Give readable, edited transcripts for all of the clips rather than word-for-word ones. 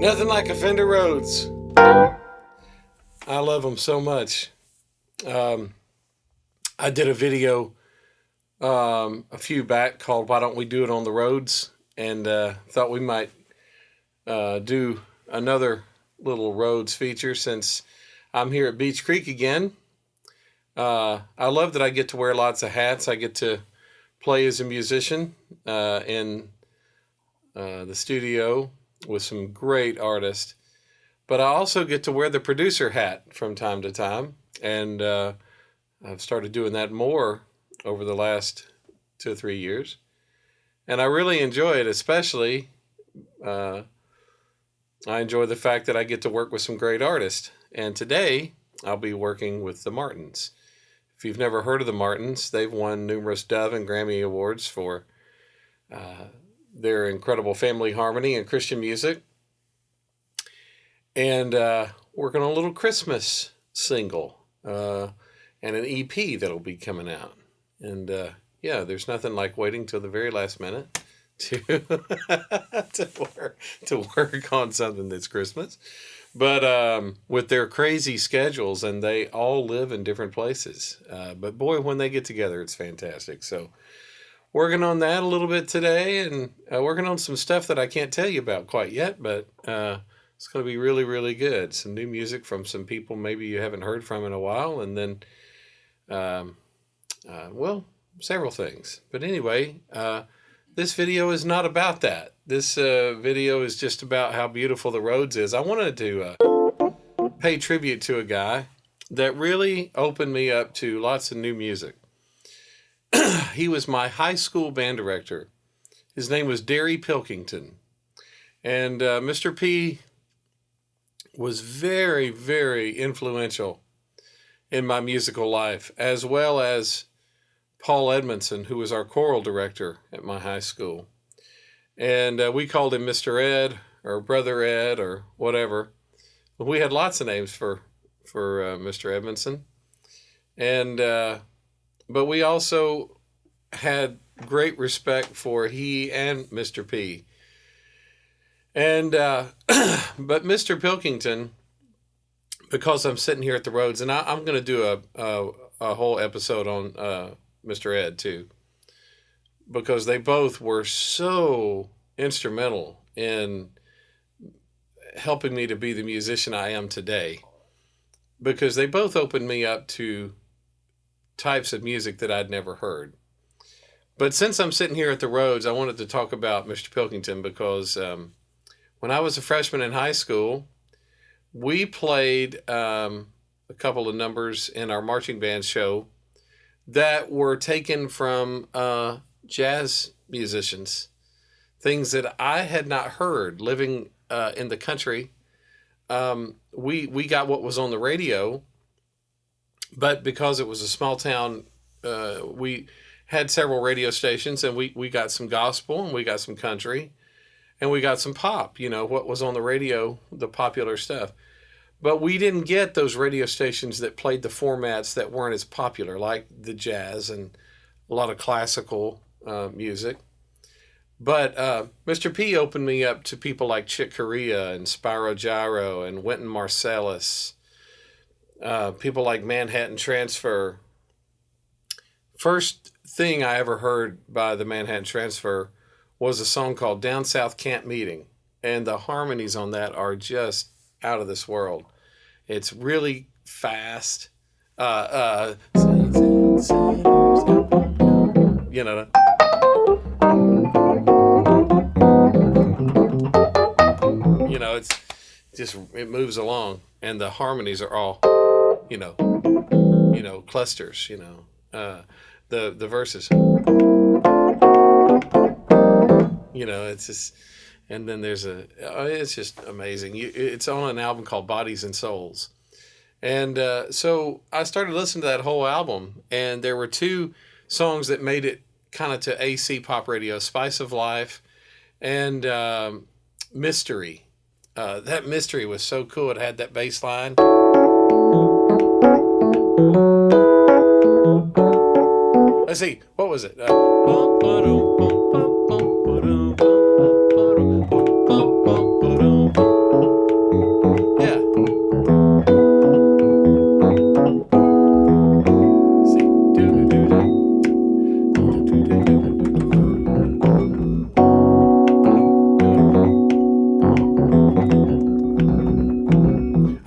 Nothing like a Fender Rhodes. I love them so much. I did a video a few back called "Why Don't We Do It on the Roads," and thought we might do another little Rhodes feature since I'm here at Beach Creek again. I love that I get to wear lots of hats. I get to play as a musician in the studio with some great artists, but I also get to wear the producer hat from time to time, and I've started doing that more over the last 2 or 3 years, and I really enjoy it. Especially I enjoy the fact that I get to work with some great artists, and today I'll be working with the Martins. If you've never heard of the Martins, they've won numerous Dove and Grammy Awards for their incredible family harmony and Christian music. And working on a little Christmas single and an EP that'll be coming out. And yeah, there's nothing like waiting till the very last minute to to work on something that's Christmas. But with their crazy schedules, and they all live in different places. But boy, when they get together, it's fantastic. So working on that a little bit today, and working on some stuff that I can't tell you about quite yet, but it's going to be really, really good. Some new music from some people maybe you haven't heard from in a while, and then, well, several things. But anyway, this video is not about that. This video is just about how beautiful the Rhodes is. I wanted to pay tribute to a guy that really opened me up to lots of new music. He was my high school band director. His name was Derry Pilkington. And Mr. P was very, very influential in my musical life, as well as Paul Edmondson, who was our choral director at my high school. And we called him Mr. Ed or Brother Ed or whatever. We had lots of names for Mr. Edmondson. And but we also had great respect for he and Mr. P. And but Mr. Pilkington, because I'm sitting here at the Rhodes, and I'm going to do a whole episode on Mr. Ed too, because they both were so instrumental in helping me to be the musician I am today, because they both opened me up to types of music that I'd never heard. But since I'm sitting here at the Rhodes, I wanted to talk about Mr. Pilkington because when I was a freshman in high school, we played a couple of numbers in our marching band show that were taken from jazz musicians, things that I had not heard living in the country. We got what was on the radio, but because it was a small town, we had several radio stations, and we got some gospel, and we got some country, and we got some pop, what was on the radio, the popular stuff. But we didn't get those radio stations that played the formats that weren't as popular, like the jazz and a lot of classical music. But Mr. P opened me up to people like Chick Corea and Spyro Gyro and Wynton Marsalis, people like Manhattan Transfer. First thing I ever heard by the Manhattan Transfer was a song called Down South Camp Meeting. And the harmonies on that are just out of this world. It's really fast. You know. It's just, it moves along, and the harmonies are all, clusters, the verses, it's just, and then there's it's just amazing. It's on an album called Bodies and Souls. And so I started listening to that whole album, and there were two songs that made it kind of to AC pop radio, Spice of Life and Mystery. That Mystery was so cool. It had that bass line. Let's see, what was it? Yeah.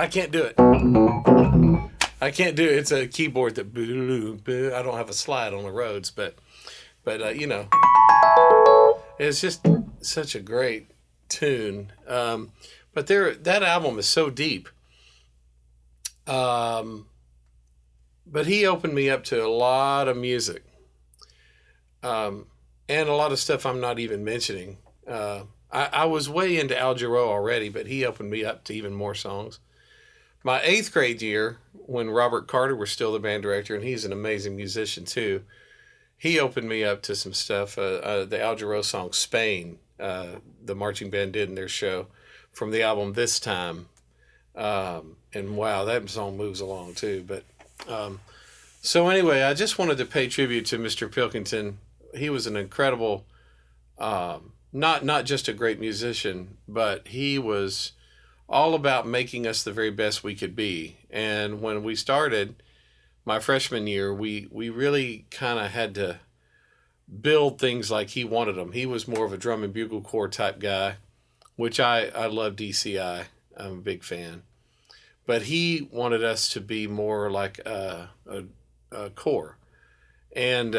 I can't do it. It's a keyboard that I don't have a slide on the Rhodes, but it's just such a great tune. But that album is so deep. But he opened me up to a lot of music, and a lot of stuff I'm not even mentioning. I was way into Al Jarreau already, but he opened me up to even more songs. My 8th grade year, when Robert Carter was still the band director, and he's an amazing musician too, he opened me up to some stuff. The Al Jarreau song "Spain," the marching band did in their show from the album This Time, and wow, that song moves along too. But so anyway, I just wanted to pay tribute to Mr. Pilkington. He was an incredible, not just a great musician, but he was all about making us the very best we could be. And when we started my freshman year, we really kind of had to build things like he wanted them. He was more of a drum and bugle corps type guy, which I love DCI. I'm a big fan. But he wanted us to be more like a corps. And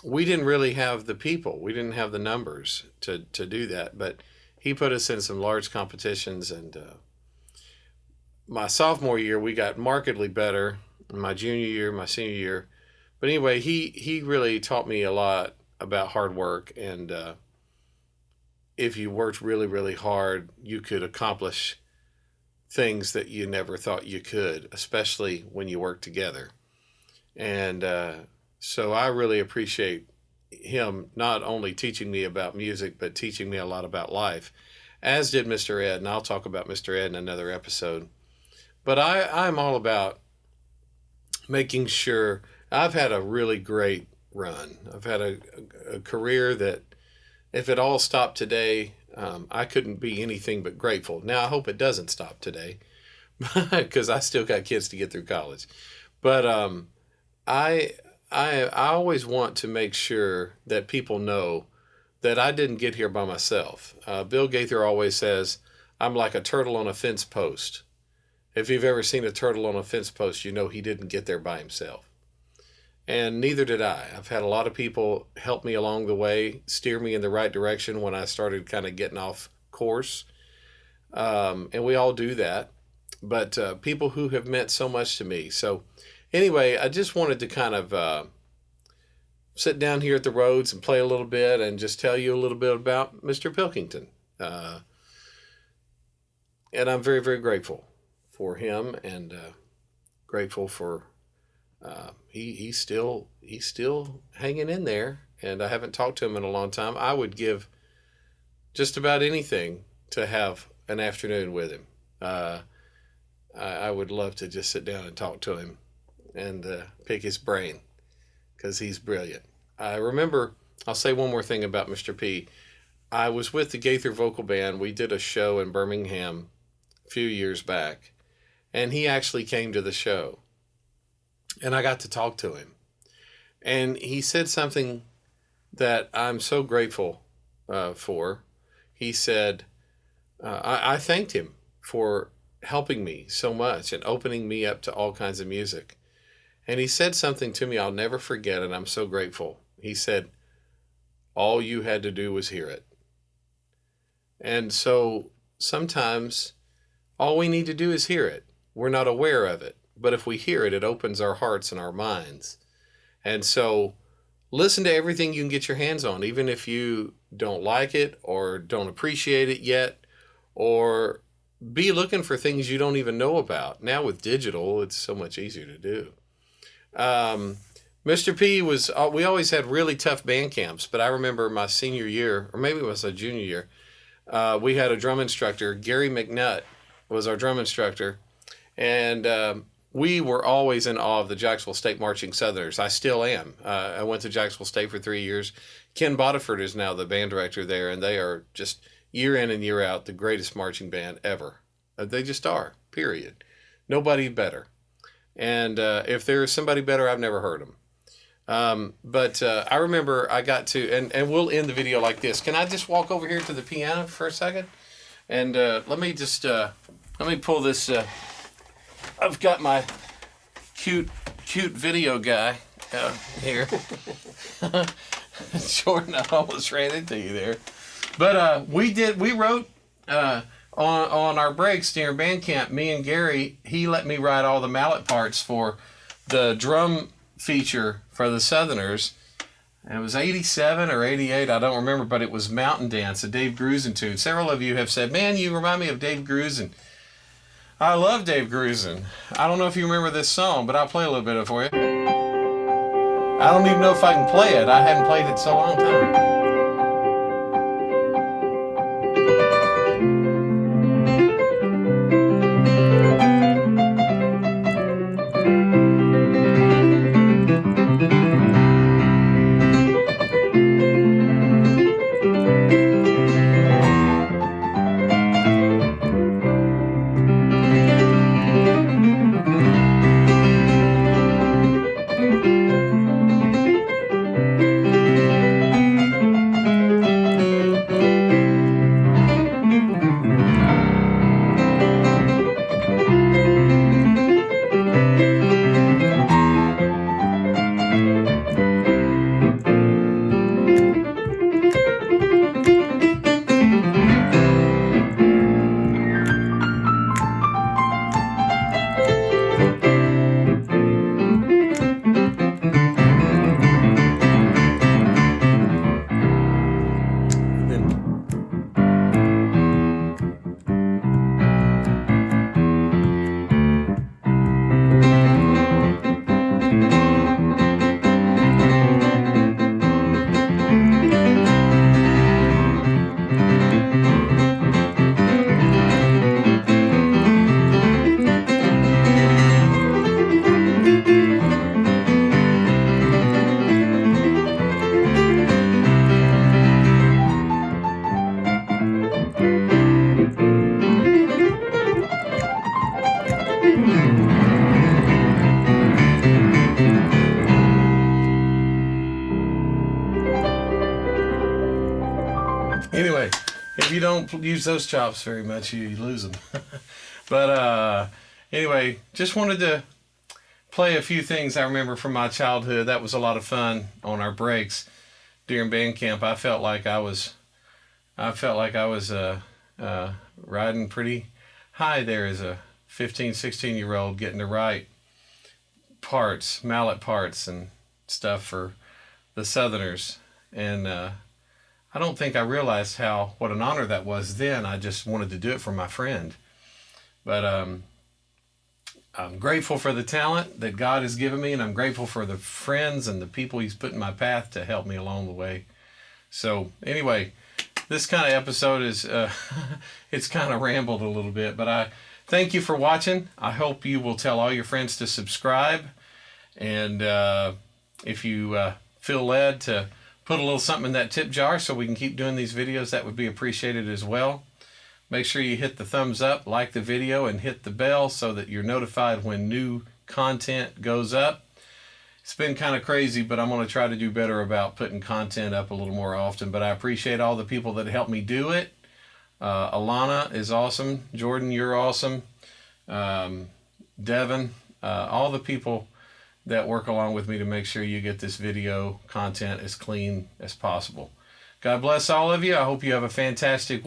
we didn't really have the people. We didn't have the numbers to do that. But he put us in some large competitions, and my sophomore year, we got markedly better. My junior year, my senior year. But anyway, he really taught me a lot about hard work, and if you worked really, really hard, you could accomplish things that you never thought you could, especially when you work together. And so I really appreciate him not only teaching me about music, but teaching me a lot about life, as did Mr. Ed, and I'll talk about Mr. Ed in another episode. But I'm all about making sure. I've had a really great run. I've had a career that, if it all stopped today, I couldn't be anything but grateful. Now, I hope it doesn't stop today, because I still got kids to get through college. But I always want to make sure that people know that I didn't get here by myself. Bill Gaither always says, I'm like a turtle on a fence post. If you've ever seen a turtle on a fence post, you know he didn't get there by himself. And neither did I. I've had a lot of people help me along the way, steer me in the right direction when I started kind of getting off course. And we all do that. But people who have meant so much to me. So Anyway, I just wanted to kind of sit down here at the Rhodes and play a little bit and just tell you a little bit about Mr. Pilkington. And I'm very, very grateful for him, and grateful for he's still hanging in there. And I haven't talked to him in a long time. I would give just about anything to have an afternoon with him. I would love to just sit down and talk to him and pick his brain, because he's brilliant. I remember, I'll say one more thing about Mr. P. I was with the Gaither Vocal Band. We did a show in Birmingham a few years back, and he actually came to the show, and I got to talk to him. And he said something that I'm so grateful for. He said, I thanked him for helping me so much and opening me up to all kinds of music. And he said something to me I'll never forget, and I'm so grateful. He said, all you had to do was hear it. And so sometimes all we need to do is hear it. We're not aware of it. But if we hear it, it opens our hearts and our minds. And so listen to everything you can get your hands on, even if you don't like it or don't appreciate it yet, or be looking for things you don't even know about. Now with digital, it's so much easier to do. Mr. P was, we always had really tough band camps, but I remember my senior year, or maybe it was a junior year, we had a drum instructor. Gary McNutt was our drum instructor, and we were always in awe of the Jacksonville State Marching Southerners. I still am. I went to Jacksonville State for 3 years. Ken Bodiford is now the band director there, and they are just year in and year out the greatest marching band ever. They just are, period. Nobody better. And if there is somebody better, I've never heard them. But I remember I got to, and we'll end the video like this. Can I just walk over here to the piano for a second? And let me pull this. I've got my cute video guy here. Jordan, I almost ran into you there. But we wrote on our breaks during band camp, me and Gary, he let me write all the Mallet parts for the drum feature for the Southerners. And it was 87 or 88, I don't remember, but it was Mountain Dance, a Dave Grusin tune. Several of you have said, man, you remind me of Dave Grusin. I love Dave Grusin. I don't know if you remember this song, but I'll play a little bit of it for you. I don't even know if I can play it. I haven't played it so long time. Anyway, if you don't use those chops very much, you lose them. But anyway, just wanted to play a few things I remember from my childhood. That was a lot of fun on our breaks during band camp. I felt like I was riding pretty high there as a 15, 16-year-old, getting to write parts, mallet parts and stuff for the Southerners. And I don't think I realized what an honor that was then. I just wanted to do it for my friend. But I'm grateful for the talent that God has given me, and I'm grateful for the friends and the people He's put in my path to help me along the way. So anyway, this kind of episode is, it's kind of rambled a little bit, but I thank you for watching. I hope you will tell all your friends to subscribe. And if you feel led to put a little something in that tip jar so we can keep doing these videos, that would be appreciated as well. Make sure you hit the thumbs up, like the video, and hit the bell so that you're notified when new content goes up. It's been kind of crazy, but I'm going to try to do better about putting content up a little more often. But I appreciate all the people that helped me do it. Alana is awesome. Jordan, you're awesome. Devin, all the people that work along with me to make sure you get this video content as clean as possible. God bless all of you. I hope you have a fantastic